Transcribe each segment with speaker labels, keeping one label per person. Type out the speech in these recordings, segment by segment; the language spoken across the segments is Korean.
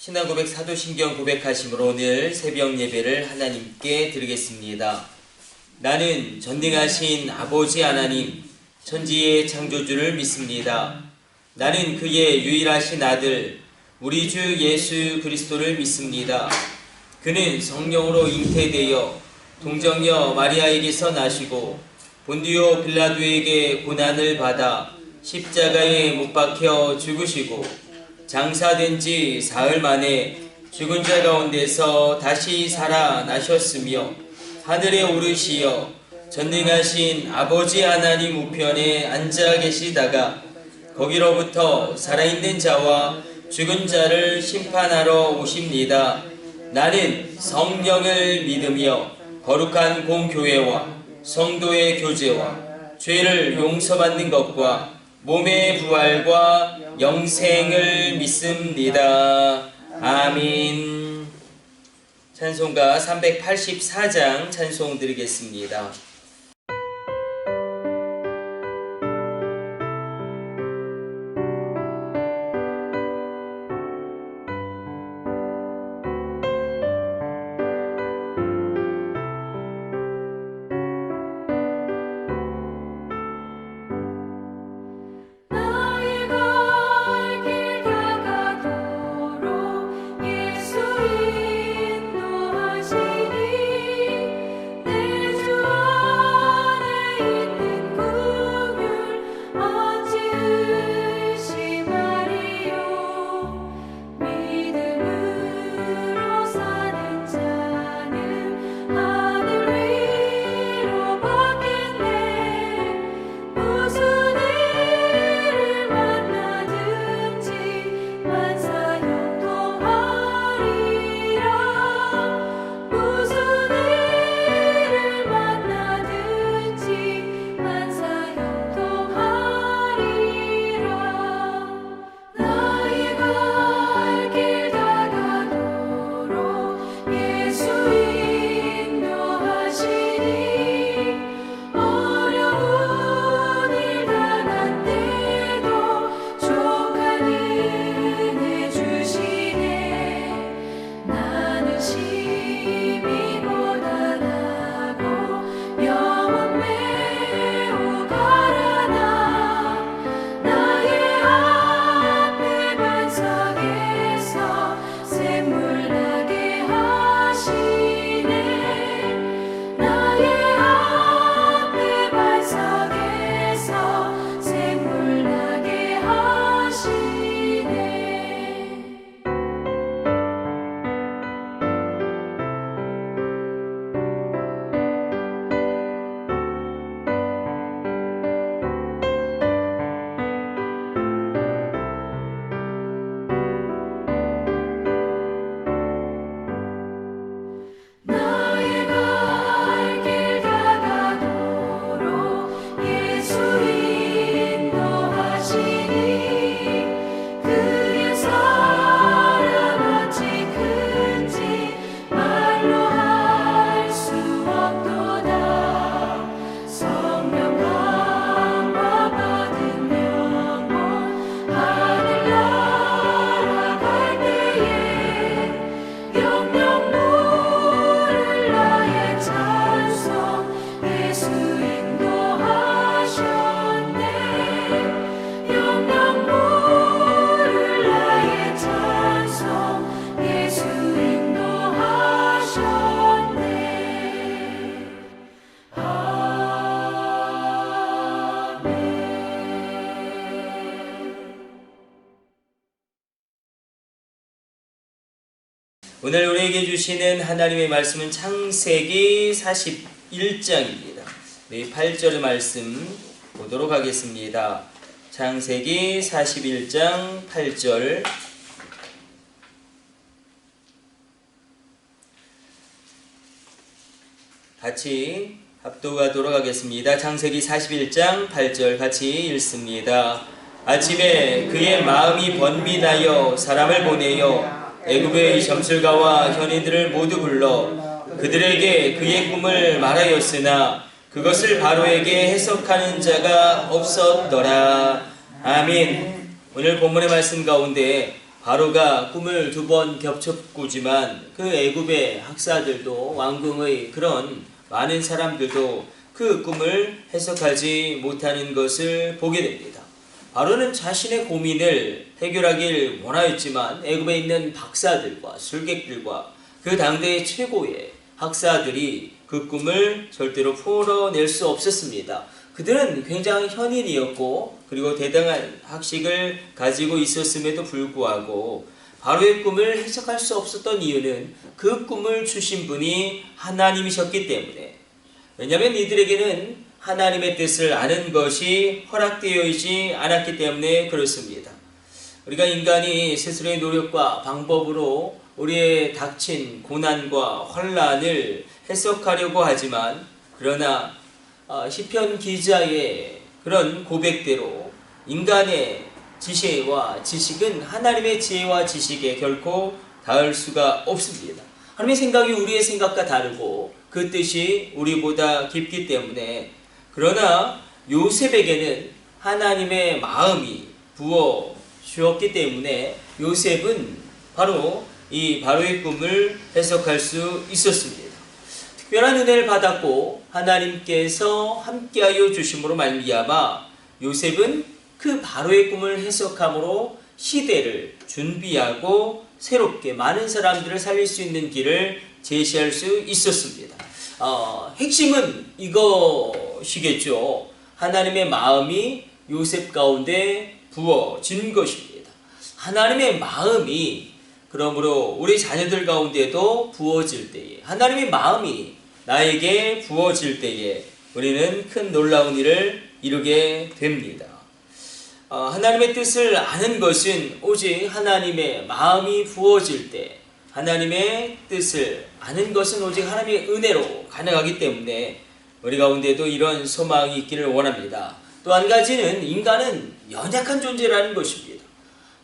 Speaker 1: 신앙 고백 사도신경 고백하심으로 오늘 새벽 예배를 하나님께 드리겠습니다. 나는 전능하신 아버지 하나님, 천지의 창조주를 믿습니다. 나는 그의 유일하신 아들, 우리 주 예수 그리스도를 믿습니다. 그는 성령으로 잉태되어 동정녀 마리아에게서 나시고 본디오 빌라도에게 고난을 받아 십자가에 못 박혀 죽으시고 장사된 지 사흘 만에 죽은 자 가운데서 다시 살아나셨으며 하늘에 오르시어 전능하신 아버지 하나님 우편에 앉아 계시다가 거기로부터 살아있는 자와 죽은 자를 심판하러 오십니다. 나는 성령을 믿으며 거룩한 공교회와 성도의 교제와 죄를 용서받는 것과 몸의 부활과 영생을 믿습니다. 아멘. 찬송가 384장 찬송 드리겠습니다. 오늘 우리에게 주시는 하나님의 말씀은 창세기 41장입니다. 우리 8절 말씀 보도록 하겠습니다. 창세기 41장 8절 같이 합독하도록 하겠습니다. 창세기 41장 8절 같이 읽습니다. 아침에 그의 마음이 번민하여 사람을 보내어 애굽의 점술가와 현인들을 모두 불러 그들에게 그의 꿈을 말하였으나 그것을 바로에게 해석하는 자가 없었더라. 아멘. 오늘 본문의 말씀 가운데 바로가 꿈을 2번 겹쳐꾸지만 그 애굽의 학사들도 왕궁의 그런 많은 사람들도 그 꿈을 해석하지 못하는 것을 보게 됩니다. 바로는 자신의 고민을 해결하길 원하였지만 애굽에 있는 박사들과 술객들과 그 당대의 최고의 학사들이 그 꿈을 절대로 풀어낼 수 없었습니다. 그들은 굉장히 현인이었고 그리고 대단한 학식을 가지고 있었음에도 불구하고 바로의 꿈을 해석할 수 없었던 이유는 그 꿈을 주신 분이 하나님이셨기 때문에, 왜냐하면 이들에게는 하나님의 뜻을 아는 것이 허락되어 있지 않았기 때문에 그렇습니다. 우리가 인간이 스스로의 노력과 방법으로 우리의 닥친 고난과 환난을 해석하려고 하지만, 그러나 시편 기자의 그런 고백대로 인간의 지혜와 지식은 하나님의 지혜와 지식에 결코 닿을 수가 없습니다. 하나님의 생각이 우리의 생각과 다르고 그 뜻이 우리보다 깊기 때문에, 그러나 요셉에게는 하나님의 마음이 부어 주었기 때문에 요셉은 바로 이 바로의 꿈을 해석할 수 있었습니다. 특별한 은혜를 받았고 하나님께서 함께하여 주심으로 말미암아 요셉은 그 바로의 꿈을 해석함으로 시대를 준비하고 새롭게 많은 사람들을 살릴 수 있는 길을 제시할 수 있었습니다. 핵심은 이것이겠죠. 하나님의 마음이 요셉 가운데 부어진 것입니다. 하나님의 마음이 그러므로 우리 자녀들 가운데도 부어질 때에, 하나님의 마음이 나에게 부어질 때에 우리는 큰 놀라운 일을 이루게 됩니다. 하나님의 뜻을 아는 것은 오직 하나님의 마음이 부어질 때, 하나님의 뜻을 아는 것은 오직 하나님의 은혜로 가능하기 때문에 우리 가운데도 이런 소망이 있기를 원합니다. 또 한 가지는 인간은 연약한 존재라는 것입니다.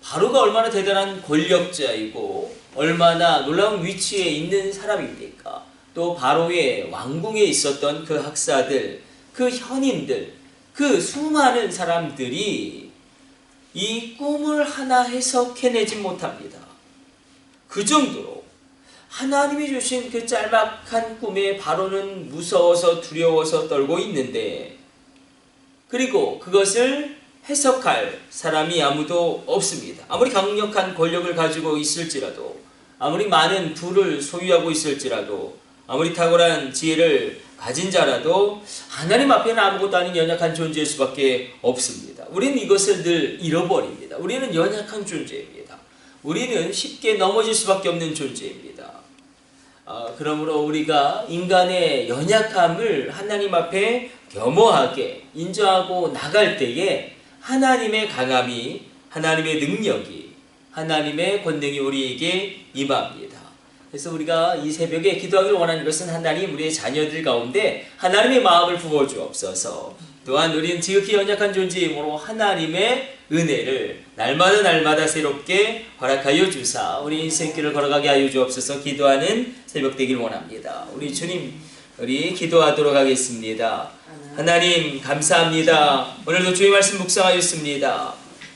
Speaker 1: 바로가 얼마나 대단한 권력자이고 얼마나 놀라운 위치에 있는 사람입니까? 또 바로의 왕궁에 있었던 그 학사들, 그 현인들, 그 수많은 사람들이 이 꿈을 하나 해석해내지 못합니다. 그 정도로 하나님이 주신 그 짤막한 꿈에 바로는 무서워서 두려워서 떨고 있는데, 그리고 그것을 해석할 사람이 아무도 없습니다. 아무리 강력한 권력을 가지고 있을지라도, 아무리 많은 부를 소유하고 있을지라도, 아무리 탁월한 지혜를 가진 자라도 하나님 앞에는 아무것도 아닌 연약한 존재일 수밖에 없습니다. 우리는 이것을 늘 잃어버립니다. 우리는 연약한 존재입니다. 우리는 쉽게 넘어질 수밖에 없는 존재입니다. 그러므로 우리가 인간의 연약함을 하나님 앞에 겸허하게 인정하고 나갈 때에 하나님의 강함이, 하나님의 능력이, 하나님의 권능이 우리에게 임합니다. 그래서 우리가 이 새벽에 기도하기를 원하는 것은 하나님 우리의 자녀들 가운데 하나님의 마음을 부어주옵소서. 또한 우리는 지극히 연약한 존재이므로 하나님의 은혜를 날마다 새롭게 허락하여 주사 우리 인생길을 걸어가게 하여 주옵소서. 기도하는 새벽 되길 원합니다. 우리 주님, 우리 기도하도록 하겠습니다. 하나님 감사합니다. 오늘도 주의 말씀 묵상하였습니다.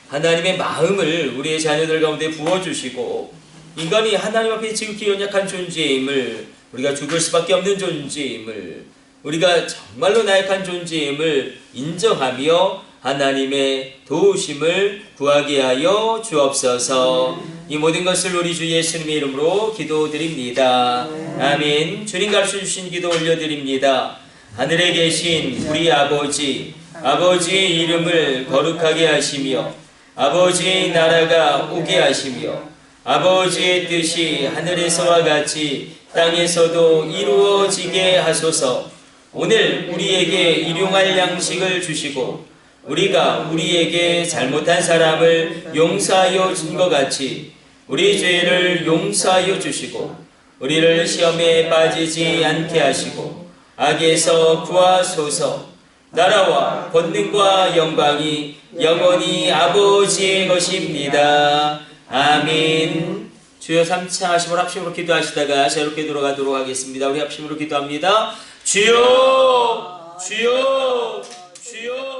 Speaker 1: 하나님의 마음을 우리의 자녀들 가운데 부어주시고, 인간이 하나님 앞에 지극히 연약한 존재임을, 우리가 죽을 수밖에 없는 존재임을, 우리가 정말로 나약한 존재임을 인정하며 하나님의 도우심을 구하게 하여 주옵소서. 이 모든 것을 우리 주 예수님의 이름으로 기도드립니다. 아멘. 주님 가르쳐주신 기도 올려드립니다. 하늘에 계신 우리 아버지, 아버지의 이름을 거룩하게 하시며 아버지의 나라가 오게 하시며 아버지의 뜻이 하늘에서와 같이 땅에서도 이루어지게 하소서. 오늘 우리에게 일용할 양식을 주시고 우리가 우리에게 잘못한 사람을 용서하여 준 것 같이 우리 죄를 용서하여 주시고 우리를 시험에 빠지지 않게 하시고 악에서 구하소서. 나라와 권능과 영광이 영원히 아버지의 것입니다. 아멘. 주여 3차 하심으로 합심으로 기도하시다가 새롭게 돌아가도록 하겠습니다. 우리 합심으로 기도합니다. 주여, 주여, 주여.